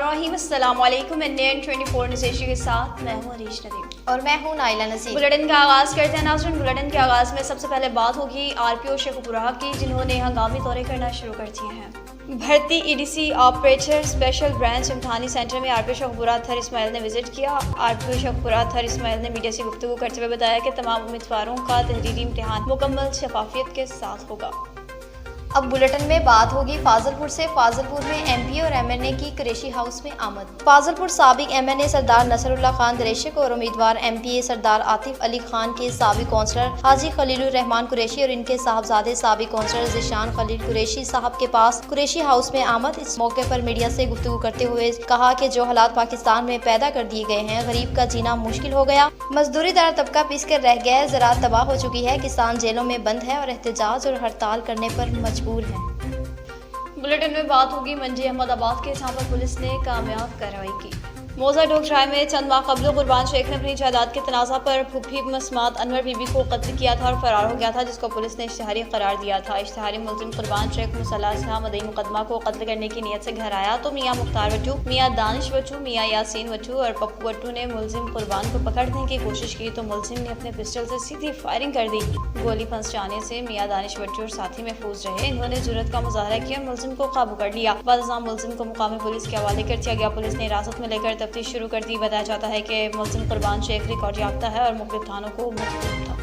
बिस्मिल्लाहिर्रहमानिर्रहीम। अस्सलाम वालेकुम। इंडियन 24 न्यूज़ के साथ मैं हूँ अरीश नदीम और मैं हूँ नाइला नसीर। बुलेटिन का आगाज़ करते हैं नाज़रीन। बुलेटिन के आगाज़ में सबसे पहले बात होगी आरपीओ शेखपुरा की, जिन्होंने हंगामी दौरे करना शुरू कर दिए हैं। भर्ती ईडीसी ऑपरेटर स्पेशल ब्रांच इम्तहानी सेंटर में आरपीओ शेखपुरा अतहर इस्माइल ने विजिट किया। आरपीओ शेखपुरा अतहर इस्माइल ने मीडिया से गुफ्तगू करते हुए बताया कि तमाम उम्मीदवारों का तहरीरी इम्तिहान मुकम्मल शफाफियत के साथ होगा। अब बुलेटिन में बात होगी फाजलपुर से। फाजलपुर में एमपी और एमएनए की कुरैशी हाउस में आमद। फाजलपुर साबिक एमएनए सरदार नसरुल्लाह खान दरेशिक और उम्मीदवार एमपीए सरदार आतिफ अली खान के साबिक कौंसलर हाजी खलीलुर रहमान कुरैशी और इनके साहबजादे साबिक कौंसलर ज़ीशान खलील कुरैशी साहब के पास कुरैशी हाउस में आमद। इस मौके पर मीडिया से गुफ्तगू करते हुए कहा कि जो हालात पाकिस्तान में पैदा कर दिए गए हैं, गरीब का जीना मुश्किल हो गया, मजदूरी दार तबका पीस कर रह गया है, ज़राअत तबाह हो चुकी है, किसान जेलों में बंद है और एहतजाज और हड़ताल करने पर मजबूर है। बुलेटिन में बात होगी मंडी अहमदाबाद के, जहाँ पर पुलिस ने कामयाब कार्रवाई की। मौजा डोगराय में चंद माह कबल कुर्बान शेख ने अपनी जायदाद के तनाज़ा पर फूफी मस्मात अनवर बीबी को कत्ल किया था और फरार हो गया था, जिसको पुलिस ने इश्तिहारी करार दिया था। इश्तिहारी मुलजिम कुर्बान शेख मुसल्लह मदई मुकदमा को कत्ल करने की नीयत से घर आया तो मियाँ मुख्तार वट्टू, मियाँ दानिश वट्टू, मियाँ यासीन वट्टू और पप्पू वट्टू ने मुलजिम कुर्बान को पकड़ने की कोशिश की तो मुलजिम ने अपने पिस्टल से सीधी फायरिंग कर दी। गोली फंस जाने से मियाँ दानिश वट्टू और साथी महफूज रहे। इन्होंने जुर्रत का मुजाहरा किया और मुलजिम को काबू कर लिया। बादशाह मुलजिम को मुकामी पुलिस के हवाले कर दिया गया। पुलिस ने हिरासत में लेकर तफ्तीश शुरू कर दी। बताया जाता है कि मुलजिम कुर्बान शेख रिकॉर्ड याफ्ता है और मुख्तलिफ थानों को मुतहम था।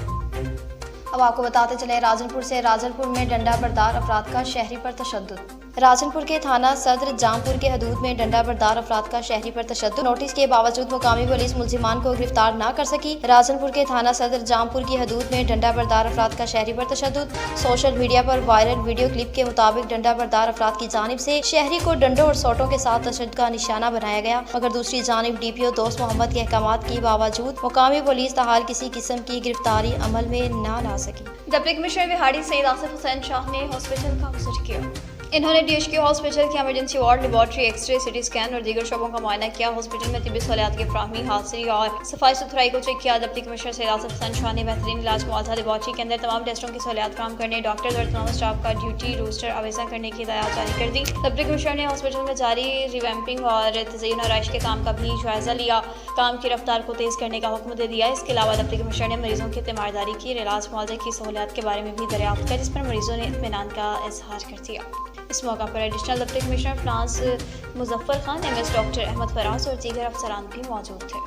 अब आपको बताते चले राजनपुर से। राजनपुर में डंडा बरदार अफराद का शहरी पर तशद्दुद। राजनपुर के थाना सदर जामपुर के हदूद में डंडा बरदार अफराद का शहरी पर तशद्दुद। नोटिस के बावजूद मुकामी पुलिस मुलजिमान को गिरफ्तार न कर सकी। राजनपुर के थाना सदर जामपुर की हदूद में डंडा बरदार अफराद का शहरी पर तशद्दुद। सोशल मीडिया पर वायरल वीडियो क्लिप के मुताबिक डंडा बरदार अफराद की जानिब से शहरी को डंडों और सोटों के साथ तशद्दुद का निशाना बनाया गया, मगर दूसरी जानिब डीपीओ दोस्त मोहम्मद के अहकामात की बावजूद मुकामी पुलिस ताहाल किसी किस्म की गिरफ्तारी अमल में न ला सकी। डिप्टी कमिश्नर विहाड़ी सैयद आसिफ हुसैन शाह ने हॉस्पिटल का विजिट किया। इन्होंने डीएचक्यू हॉस्पिटल के emergency ward, laboratory, x-ray, CT scan और दीगर शोबों का मुआयना किया। हॉस्पिटल में तिब्बी सहूलियात की फराहमी, हाजिरी और सफाई सुथराई को चेक किया। डिप्टी कमिश्नर सैयद आसिफ हुसैन शाह ने बेहतरीन इलाज मुआवजा लेबॉर्ट्री के अंदर तमाम टेस्टों की सहूलियात फराहम करने, डॉक्टर्स और तमाम स्टाफ का ड्यूटी रोस्टर आवेजा करने की हिदायत जारी कर दी। डिप्टी कमिश्नर ने हॉस्पिटल में जारी रिवैम्पिंग और तज़य्युन और आराइश के काम का भी जायजा लिया। काम की रफ्तार को तेज़ करने का हुक्म दे दिया। इसके अलावा डिप्टी कमिश्नर ने मरीजों की तीमारदारी की, इलाज मुआवजे की सहूलियात के बारे में भी दरियाफ्त कर, जिस पर मरीजों ने इत्मीनान का इजहार कर दिया। इस मौका पर एडिशनल डिप्टी कमिश्नर फ्रांस मुजफ्फर खान, एमएस डॉक्टर अहमद फराज और दीगर अफसरान भी मौजूद थे।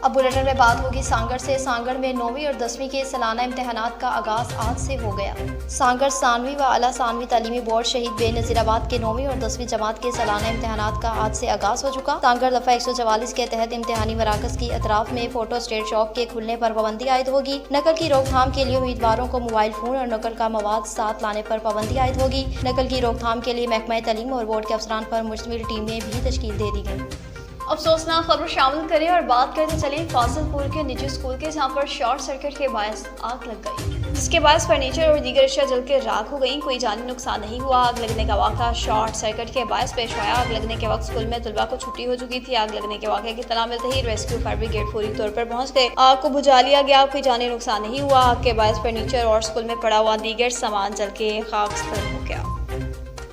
अब बुलेटिन में बात होगी सांगड़ से। सांगड़ में 9वीं और 10वीं के सालाना इम्तहानात का आगाज़ आज से हो गया। सांगड़ सानवी व आला सानवी तालीमी बोर्ड शहीद बेनज़ीराबाद के 9वीं और 10वीं जमात के सालाना इम्तहानात का आज से आगाज़ हो चुका। सांगड़ दफ़ा 144 के तहत इम्तहानी मराकज़ की अतराफ में फोटो स्टेट शॉप के खुलने पर पाबंदी आयद होगी। नकल की रोकथाम के लिए उम्मीदवारों को मोबाइल फ़ोन और नकल का मवाद साथ लाने पर पाबंदी आयद होगी। नकल की रोकथाम के लिए महकमा तालीम और बोर्ड के अफसरान पर मुश्तमिल टीमें भी तश्कील दे दी गई। अफसोसनाक खबर शामिल करें और बात करते चले फाजिलपुर के निजी स्कूल के, जहाँ पर शॉर्ट सर्किट के बायस आग लग गई, जिसके बायस फर्नीचर और दीगर अशिया जल के राख हो गई। कोई जानी नुकसान नहीं हुआ। आग लगने का वाक़ा शॉर्ट सर्किट के बायस पेश आया। आग लगने के वक्त स्कूल में तलबा को छुट्टी हो चुकी थी। आग लगने के वाक़े की इत्तला मिलते ही रेस्क्यू फायर ब्रिगेड फौरी तौर पर पहुंच गए। आग को बुझा लिया गया। कोई जानी नुकसान नहीं हुआ। आग के बायस फर्नीचर और स्कूल में पड़ा हुआ दीगर सामान जल के खाकसतर हो गया।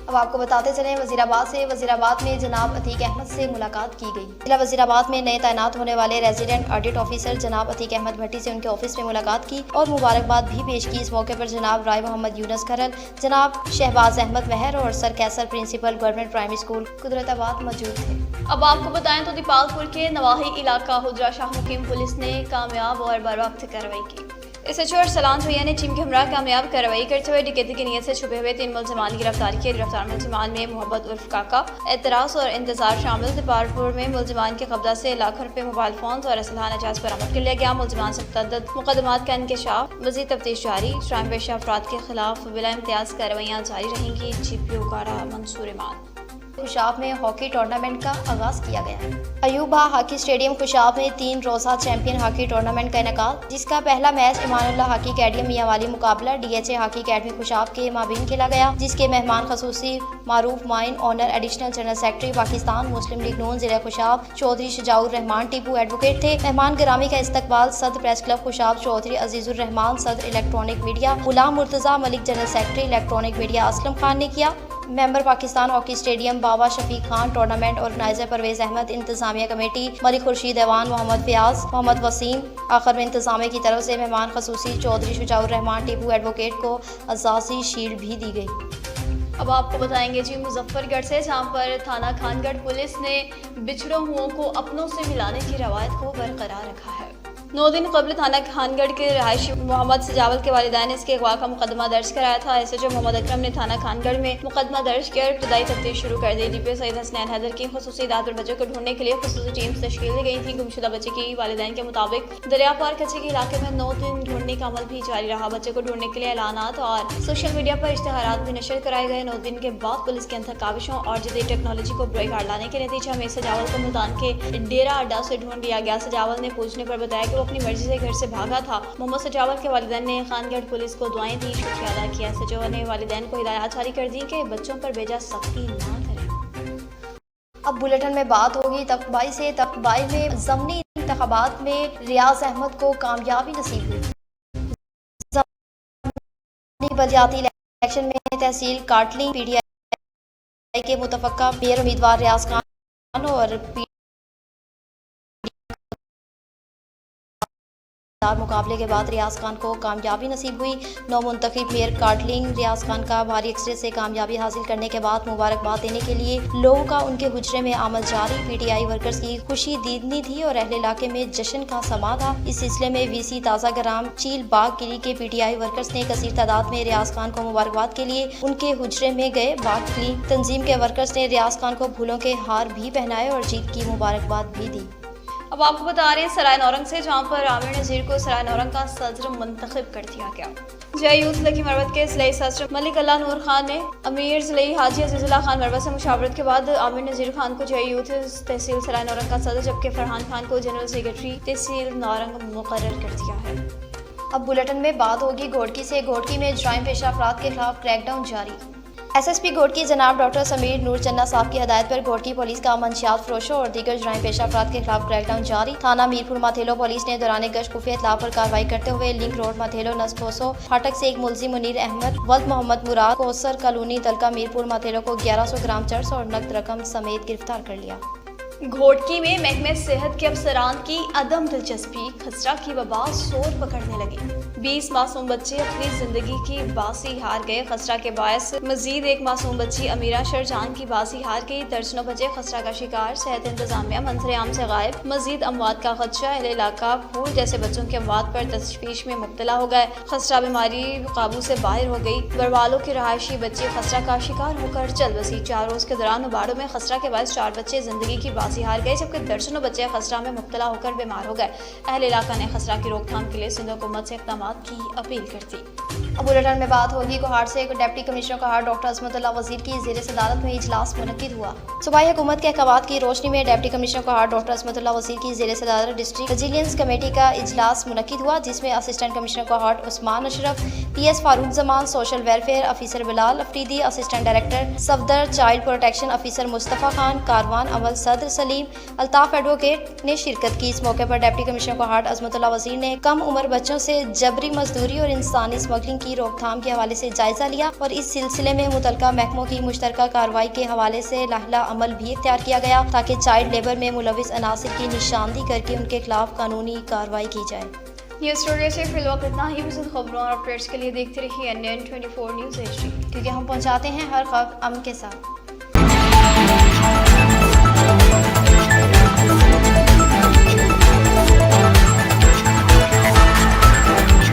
अब आपको बताते चलें वजीराबाद से। वजीराबाद में जनाब अतीक अहमद से मुलाकात की गई। जिला वजीराबाद में नए तैनात होने वाले रेजिडेंट ऑडिट ऑफिसर जनाब अतीक अहमद भट्टी से उनके ऑफिस में मुलाकात की और मुबारकबाद भी पेश की। इस मौके पर जनाब राय मोहम्मद यूनस खरल, जनाब शहबाज अहमद महर और सर कैसर प्रिंसिपल गवर्नमेंट प्राइमरी स्कूल कुदरताबाद मौजूद थे। अब आपको बताएं तो दीपालपुर के नवाही इलाका हुजरा शाह मुकीम पुलिस ने कामयाब और बरवक्त कार्रवाई की। एसएचओ और सलान भैया ने टीम के हमरा कामयाब कार्रवाई करते हुए डकैती की नीयत से छुपे हुए 3 मुलजिमान की गिरफ्तार की। गिरफ्तार मुलजिमान में मोहब्बत उर्फ काका, एतराज और इंतजार शामिल। दीपालपुर में मुलजिमान के कब्जा से लाखों रुपए, मोबाइल फोन और असलहा नजायज बरामद कर लिया गया। मुलजिमान से मुतअद्दिद मुकदमात का इंकशाफ, मज़ीद तफ्तीश जारी। श्राइन पेशा अफराद के खिलाफ बिला इम्तियाज कार्रवाइयाँ जारी रहेंगी। जीपीओ कारा मंसूर इमान। खुशाब में हॉकी टूर्नामेंट का आगाज किया गया। अयूबा हॉकी स्टेडियम खुशाब में 3 रोज़ा चैंपियन हॉकी टूर्नामेंट का इनेकाद, जिसका पहला मैच इमानुल्लाह हॉकी अकेडमी मियांवाली मुकाबला डीएचए हॉकी अकेडमी खुशाब के माबीन खेला गया, जिसके मेहमान खसूसी मारूफ mine owner additional general secretary Pakistan Muslim League Noon जिला खुशाब चौधरी शजाउर रहमान टीपू एडवोकेट थे। मेहमान गिरामी का इस्तकबाल सदर प्रेस क्लब खुशाब चौधरी अजीजुर रहमान, सदर electronic media Ghulam Murtaza Malik, general secretary electronic media Aslam Khan ने किया। Member Pakistan hockey stadium Baba Shafiq Khan tournament organiser Parvez Ahmed, इंतजामिया कमेटी मलिक खुर्शीद ऐवान, मोहम्मद फयाज, मोहम्मद वसीम। आखिर में इंतजामिया की तरफ से मेहमान खसूसी चौधरी शुजाउर रहमान टीपू एडवोकेट को अजाजी शील्ड भी दी गई। अब आपको बताएंगे जी मुजफ्फरगढ़ से, जहां पर थाना खानगढ़ पुलिस ने बिछड़े हुओं को अपनों से मिलाने की रवायत को बरकरार रखा है। 9 दिन कबल थाना खानगढ़ के रहायशी मोहम्मद सजावल के वालिदैन ने इसके अगवा का मुकदमा दर्ज कराया था। एसएचओ मोहम्मद अकरम ने थाना खानगढ़ में मुकदमा दर्ज कर इब्तदाई तफ्तीश शुरू कर दी। डीपीओ सैयद हसनैन हैदर की खुसूसी हिदायत पर बच्चों को ढूंढने के लिए खुसूसी टीम तश्कील दी गई थी। गुमशुदा बच्चे की वालिदैन के मुताबिक दरिया पार कच्चे के इलाके में 9 दिन ढूंढने का अमल भी जारी रहा। बच्चे को ढूंढने के लिए ऐलानात और सोशल मीडिया पर इश्तिहारात भी नशर कराए गए। 9 दिन के बाद पुलिस के अंदर काविशों और जदीद टेक्नोलॉजी को बरकरार लाने के नतीजे में सजावल को मुल्तान के डेरा अड्डा से ढूंढ लिया गया। सजावल ने पूछने पर बताया कि वो अपनी मर्जी से घर से भागा था। मोहम्मद सजावल के वालिदैन ने खानगढ़ पुलिस को दुआएं दी, शुक्रिया अदा किया। सजावल ने वालिदैन को हिदायत जारी कर दी कि बच्चों पर बेजा सख्ती ना करें। अब बुलेटिन में बात होगी तकबाई से। तकबाई में ज़मनी इंतखाबात में रियाज अहमद को कामयाबी नसीब हुई। ज़मनी बलदियाती इलेक्शन में तहसील काटली पीडीआई के मुतफक्का मेयर उम्मीदवार रियाज खान और मुकाबले के बाद रियाज खान को कामयाबी नसीब हुई। नौ मुंतखब मेयर काटलिंग रियाज खान का भारी अक्सरियत से कामयाबी हासिल करने के बाद मुबारकबाद देने के लिए लोगों का उनके हुजरे में आमद जारी। पीटीआई वर्कर्स की खुशी दीदनी थी और अहले इलाके में जश्न का समा था। इस सिलसिले में वीसी ताज़ा ग्राम चील बाग गिरी के पीटीआई वर्कर्स ने कसीर तादाद में रियाज खान को मुबारकबाद के लिए उनके हुजरे में गए। बाग गिरी तंजीम के वर्कर्स ने रियाज खान को फूलों के हार भी पहनाए और जीत की मुबारकबाद भी दी। अब आपको बता रहे हैं सराय नौरंग से, जहां पर आमिर नज़ीर को सराय नौरंग का सदर मुंतखब कर दिया गया। जय यूथ लकी मरवत के ज़िले सदर मलिक अल्लाह नूर खान ने अमीर ज़िले हाजी अजीजुल्लाह खान मरवत से मुशावरत के बाद आमिर नज़ीर खान को जय यूथ तहसील सराय नौरंग का सदर जबकि फरहान खान को जनरल सेक्रेटरी तहसील नौरंग मुकर्रर कर दिया है। अब बुलेटिन में बात होगी घोटकी से। घोटकी में जराइम पेशा अफराद के खिलाफ क्रैकडाउन जारी। एसएसपी घोटकी जनाब डॉक्टर समीर नूर चन्ना साहब की हदायत पर घोटकी पुलिस का मंशियात फरोशों और दीगर जराइम पेशा अफराद के खिलाफ क्रैकडाउन जारी। थाना मीरपुर माथेलो पुलिस ने दौरान गश्त खुफिया इत्तला पर कार्रवाई करते हुए लिंक रोड माथेलो नस्पोसो फाटक से एक मुलजिम मुनीर अहमद वल्द मोहम्मद मुराद कोसर कॉलोनी तलका मीरपुर माथेलो को 1100 ग्राम चर्स और नकद रकम समेत गिरफ्तार कर लिया। घोटकी में महकमे सेहत के अफसरान की अदम दिलचस्पी, खसरा की वबा जोर पकड़ने लगी। 20 मासूम बच्चे अपनी जिंदगी की बासी हार गए। खसरा के बायस मजीद एक मासूम बच्ची अमीरा शरजान की बासी हार गई। दर्जनों बच्चे खसरा का शिकार। सेहत इंतजामिया मंजर आम से गायब। मजीद अमवात का खदशा। अहले इलाका फूल जैसे बच्चों के अमवात पर तशवीश में मुब्तला हो गए। खसरा बीमारी काबू से बाहर हो गई। बरवालों के रहायशी बच्चे खसरा का शिकार होकर चल बसी। 4 रोज के दौरान उबाड़ों में खसरा के बायस 4 बच्चे जिंदगी की बासी हार गए, जबकि दर्जनों बच्चे खसरा में मुब्तला होकर बीमार हो गए। अहले इलाका ने खसरा की रोकथाम के लिए सिंध हुकूमत से इक़दाम की अपील कर दी। अब बुलेटिन में बात होगी कोहाट से। Deputy commissioner Kohat doctor Azmatullah वजीर की ज़ेर सदारत में इजलास मुनक्किद हुआ। सूबाई हुकूमत के अहकामात की रोशनी में deputy commissioner Kohat doctor Azmatullah वजीर की ज़ेर सदारत डिस्ट्रिक्ट विजिलेंस कमेटी का इजलास मुनक्किद हुआ, जिसमें assistant commissioner Kohat Usman Ashraf, PS Farooq Zaman, social welfare officer Bilal Afridi, assistant director Safdar, child protection officer Mustafa Khan, कारवान अमल सदर सलीम, अल्ताफ एडवोकेट ने शिरकत की। इस मौके पर डिप्टी कमिश्नर कोहाट अजमतुल्लाह वजीर ने कम उम्र बच्चों से जबरी मजदूरी और इंसानी स्मगलिंग की रोकथाम के हवाले से जायजा लिया और इस सिलसिले में मुतलका महकमों की मुश्तरका कार्रवाई के हवाले से लाहिला अमल भी इख्तियार किया गया, ताकि चाइल्ड लेबर में मुलविस अनासिर की निशानदी करके उनके खिलाफ कानूनी कार्रवाई की जाए। न्यूज़ स्टूडियो से फिर वक्त इतना ही। मज़ीद खबरों और अपडेट्स के लिए देखते रहिए NN 24 न्यूज़ HD, क्योंकि हम पहुँचाते हैं हर खबर अमन के साथ।